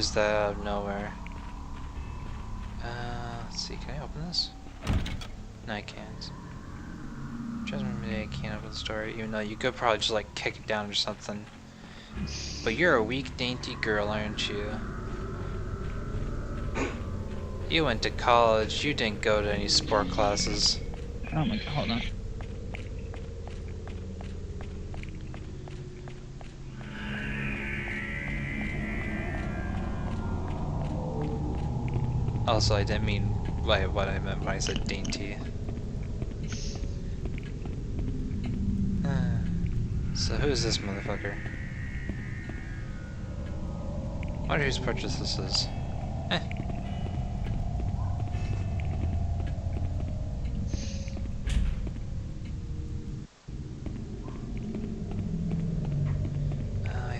use that out of nowhere. Let's see, can I open this? No, I can't. Just maybe I can't open the door, even though you could probably just like kick it down or something. But you're a weak, dainty girl, aren't you? You went to college, you didn't go to any sport classes. Oh my god, hold on. Also, I didn't mean by what I meant when I said dainty. So who's this motherfucker? I wonder whose purchase this is. I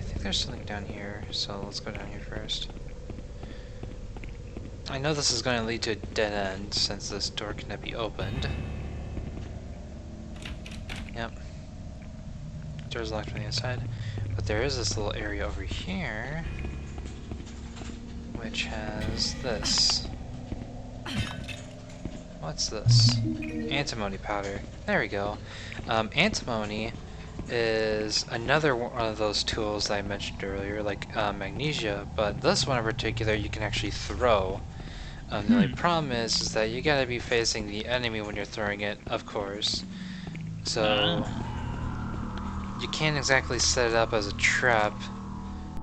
think there's something down here, so let's go down here first. I know this is going to lead to a dead end, since this door cannot be opened. Yep. Door's locked from the inside. But there is this little area over here, which has this. What's this? Antimony powder. There we go. Antimony is another one of those tools that I mentioned earlier, like magnesia, but this one in particular you can actually throw. The only problem is that you gotta be facing the enemy when you're throwing it, of course. So you can't exactly set it up as a trap.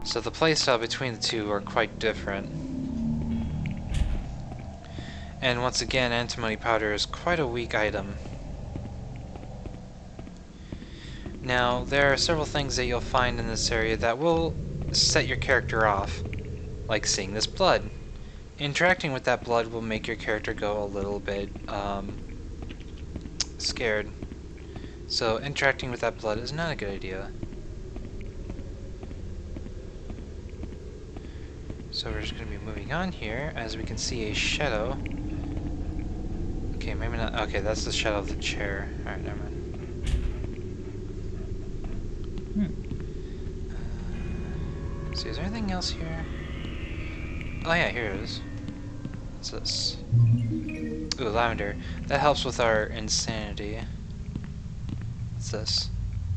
So the playstyle between the two are quite different. And once again, antimony powder is quite a weak item. Now, there are several things that you'll find in this area that will set your character off, like seeing this blood. Interacting with that blood will make your character go a little bit scared. So interacting with that blood is not a good idea. So we're just going to be moving on here as we can see a shadow. Okay, maybe not. Okay, that's the shadow of the chair. Alright, never mind. See, is there anything else here? Oh yeah, here it is. What's this? Ooh, lavender. That helps with our insanity. What's this?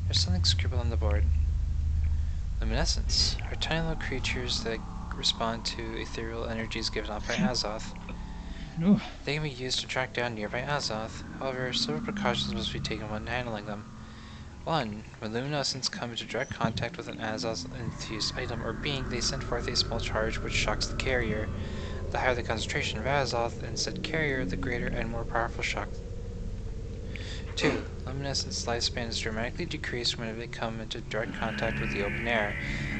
There's something scribbled on the board. Luminescence are tiny little creatures that respond to ethereal energies given off by Azoth. Ooh. They can be used to track down nearby Azoth. However, several precautions must be taken when handling them. 1. When luminescents come into direct contact with an Azoth-infused item or being, they send forth a small charge which shocks the carrier. The higher the concentration of Azoth in said carrier, the greater and more powerful shock. 2. Luminescence lifespan is dramatically decreased when they come into direct contact with the open air.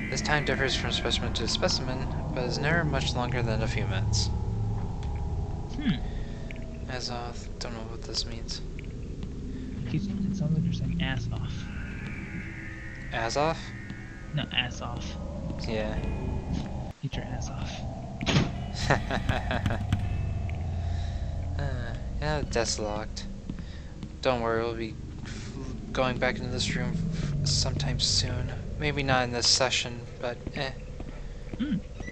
This time differs from specimen to specimen, but is never much longer than a few minutes. Azoth, don't know what this means. It sounds like you're saying ass off. Azoth? No, ass off. Yeah. Get your ass off. Yeah, the desk locked. Don't worry, we'll be going back into this room sometime soon. Maybe not in this session, but eh.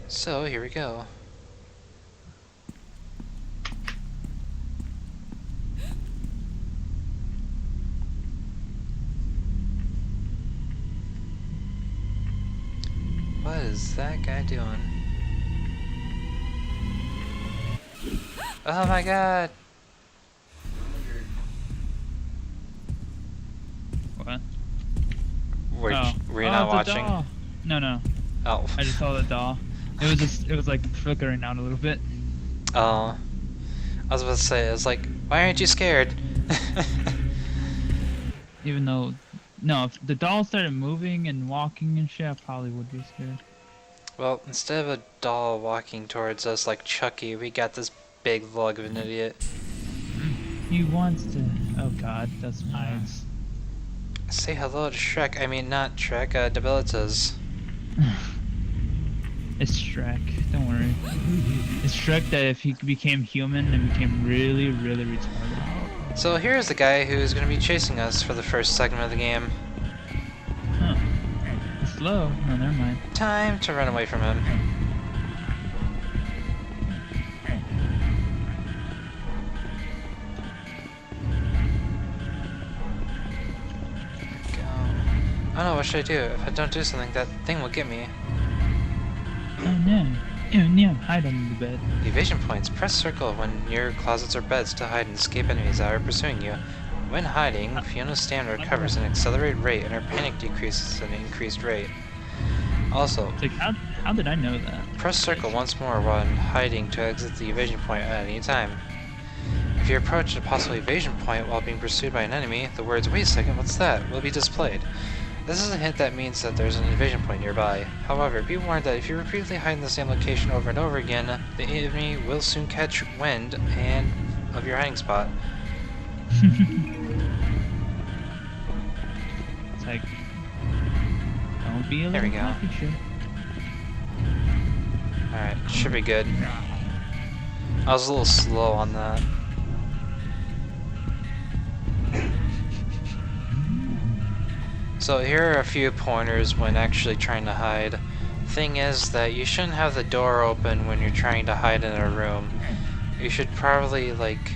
So, here we go. What is that guy doing? Oh my god! What? Were you not watching? Doll. No. Oh. I just saw the doll. It was like flickering out a little bit. Oh. I was about to say, it's like, why aren't you scared? Even though, no, if the doll started moving and walking and shit, I probably would be scared. Well, instead of a doll walking towards us like Chucky, we got this big lug of an idiot. He wants to. Oh god, that's eyes. Say hello to Shrek. I mean, not Shrek, Debilitas. It's Shrek, don't worry. It's Shrek that if he became human and became really, really retarded. So here's the guy who's going to be chasing us for the first segment of the game. Huh. It's slow. No, never mind. Time to run away from him. what should I do? If I don't do something, that thing will get me. Oh no. Oh no, hide under the bed. Evasion points. Press circle when near closets or beds to hide and escape enemies that are pursuing you. When hiding, Fiona's stamina recovers at an accelerated rate and her panic decreases at an increased rate. Also, It's like, how did I know that? press circle once more when hiding to exit the evasion point at any time. If you approach a possible evasion point while being pursued by an enemy, the words, "Wait a second, what's that?" will be displayed. This is a hint that means that there's an evasion point nearby. However, be warned that if you repeatedly hide in the same location over and over again, the enemy will soon catch wind of your hiding spot. It's like, don't be a There we little go. coffee shit. Alright, should be good. I was a little slow on that. So here are a few pointers when actually trying to hide. Thing is that you shouldn't have the door open when you're trying to hide in a room. You should probably like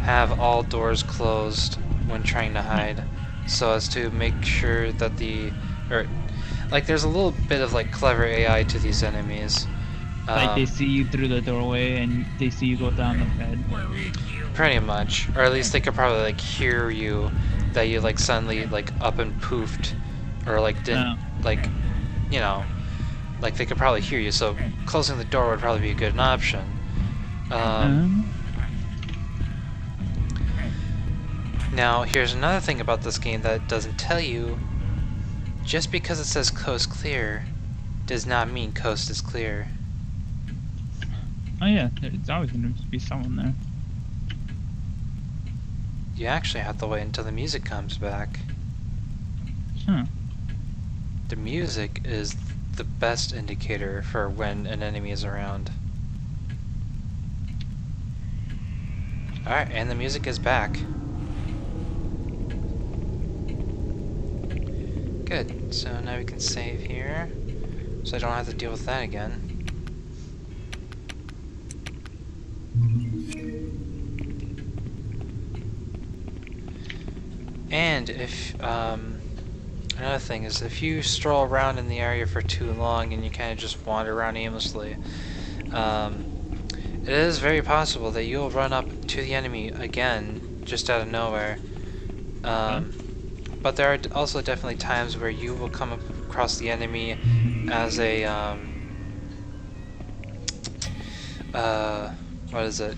have all doors closed when trying to hide, so as to make sure that there's a little bit of like clever AI to these enemies. Like they see you through the doorway and they see you go down the bed. Pretty much, or at least they could probably like hear you, that you like suddenly like up and poofed, or like didn't like, you know, like they could probably hear you. So closing the door would probably be a good option. Now here's another thing about this game that it doesn't tell you. Just because it says coast clear, does not mean coast is clear. Oh yeah, there's always gonna be someone there. You actually have to wait until the music comes back. Huh. The music is the best indicator for when an enemy is around. Alright, and the music is back. Good, so now we can save here, so I don't have to deal with that again. And if, another thing is, if you stroll around in the area for too long and you kind of just wander around aimlessly, it is very possible that you'll run up to the enemy again, just out of nowhere. But there are also definitely times where you will come across the enemy as a, what is it?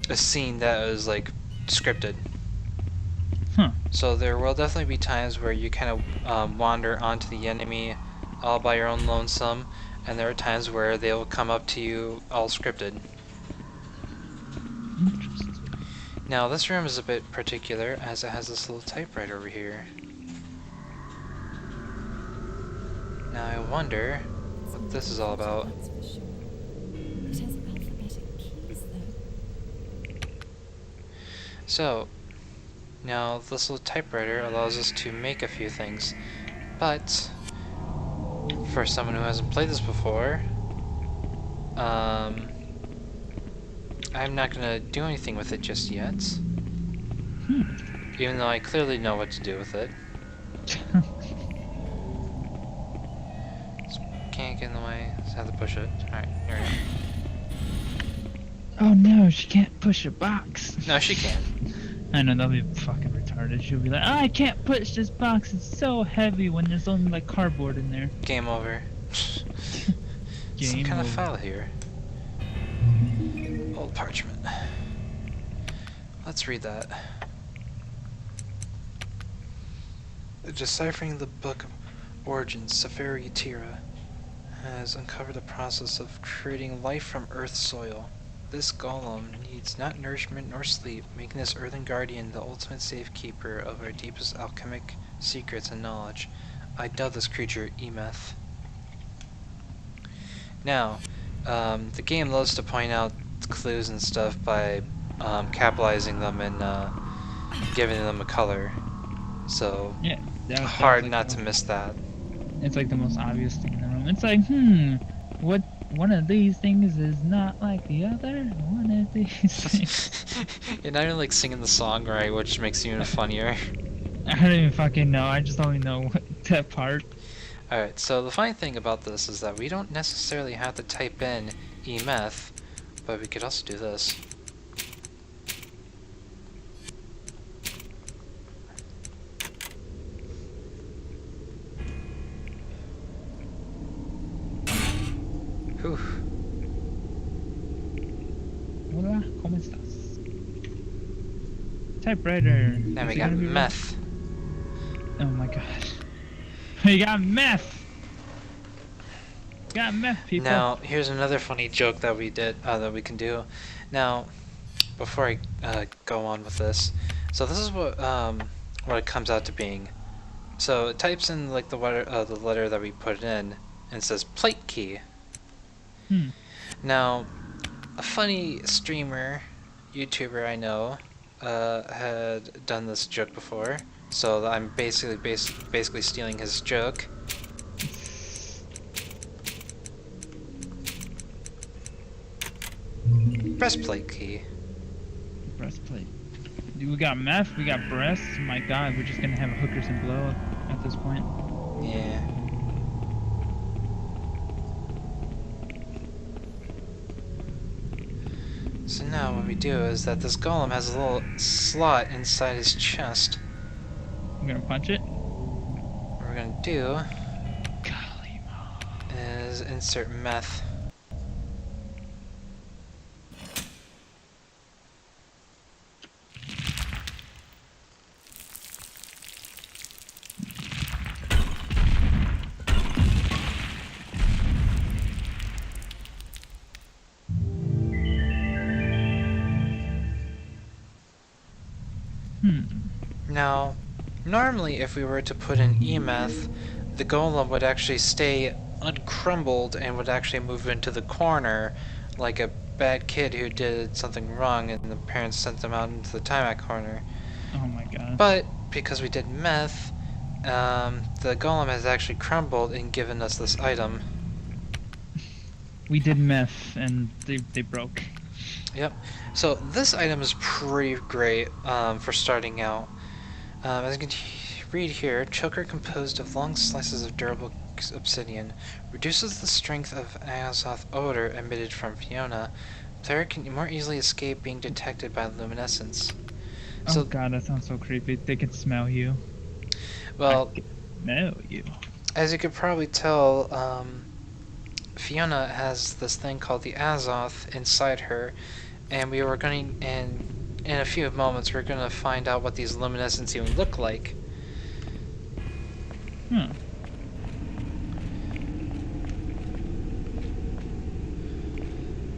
A scene that is, like, scripted. Huh. So there will definitely be times where you kind of wander onto the enemy all by your own lonesome, and there are times where they will come up to you all scripted. Interesting. Now this room is a bit particular as it has this little typewriter over here. Now I wonder what this is all about. It has alphabetic keys, though. So, now this little typewriter allows us to make a few things, but for someone who hasn't played this before, I'm not gonna do anything with it just yet, even though I clearly know what to do with it. Can't get in the way, just have to push it. Alright, here we go. Oh no, she can't push a box. No, she can. I know, that'll be fucking retarded. She'll be like, oh, I can't push this box, it's so heavy when there's only like cardboard in there. Game over. Some Game kind of over. file here. Old parchment. Let's read that. Deciphering the Book of Origins, Safari Tira has uncovered the process of creating life from Earth's soil. This golem needs not nourishment nor sleep, making this earthen guardian the ultimate safekeeper of our deepest alchemic secrets and knowledge. I dub this creature Emeth. Now, the game loves to point out clues and stuff by capitalizing them and giving them a color. So, Yeah, that's hard like not the- to miss that. It's like the most obvious thing in the room. It's like, what? One of these things is not like the other. One of these things. You're not even like singing the song right, which makes it even funnier. I don't even fucking know. I just only know that part. Alright, so the funny thing about this is that we don't necessarily have to type in emeth, but we could also do this. Whew. Hola, ¿cómo estás? Typewriter. Now we Is it got gonna be right? meth. Oh my gosh. We got meth! Got meth, people. Now, here's another funny joke that we did, that we can do. Now, before I go on with this, so this is what it comes out to being. So it types in like the letter that we put in, and it says plate key. Now, a funny streamer, YouTuber I know, had done this joke before, so I'm basically stealing his joke. Breastplate key. Breastplate. Dude, we got meth, we got breasts. My god, we're just gonna have hookers and blow at this point. Yeah. So now what we do is that this golem has a little slot inside his chest. I'm gonna punch it. What we're gonna do Golly mo. is insert meth. Now, normally if we were to put in emeth, the golem would actually stay uncrumbled and would actually move into the corner like a bad kid who did something wrong and the parents sent them out into the timeout corner. Oh my god. But because we did meth, the golem has actually crumbled and given us this item. We did meth and they broke. Yep. So this item is pretty great for starting out. As you can read here, choker composed of long slices of durable obsidian reduces the strength of azoth odor emitted from Fiona. Player can more easily escape being detected by luminescence. Oh So, god, that sounds so creepy. They can smell you. well, I can smell you. as you could probably tell, Fiona has this thing called the azoth inside her, and we were going in a few moments we're going to find out what these luminescents even look like.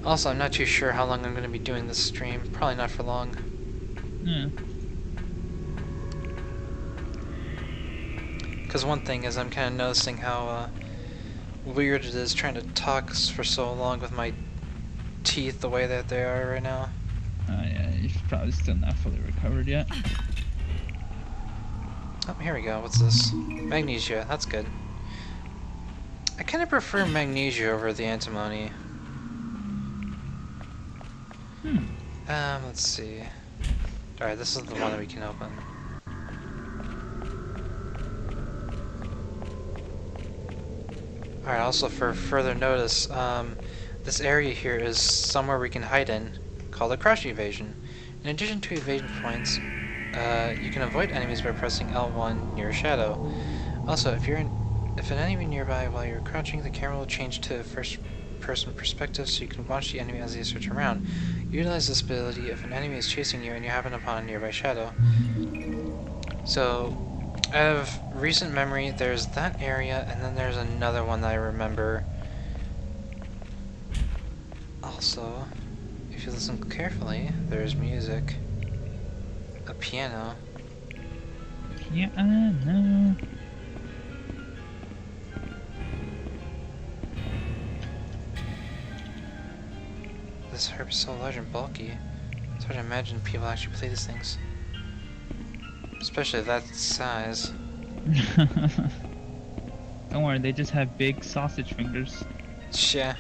Also, I'm not too sure how long I'm going to be doing this stream. Probably not for long. Yeah. Because one thing is I'm kind of noticing how weird it is trying to talk for so long with my teeth the way that they are right now. Oh yeah, you're probably still not fully recovered yet. Oh, here we go. What's this? Magnesia. That's good. I kind of prefer magnesia over the antimony. Let's see. Alright, this is the one that we can open. Alright, also for further notice, this area here is somewhere we can hide in, called a crush evasion. In addition to evasion points, you can avoid enemies by pressing L1 near a shadow. Also, if an enemy nearby while you're crouching, the camera will change to first-person perspective so you can watch the enemy as they switch around. Utilize this ability if an enemy is chasing you and you happen upon a nearby shadow. So, out of recent memory, there's that area, and then there's another one that I remember. Also, if you listen carefully, there's music. A piano. Yeah, I know. This harp is so large and bulky. It's hard to imagine people actually play these things. Especially that size. Don't worry, they just have big sausage fingers. Yeah.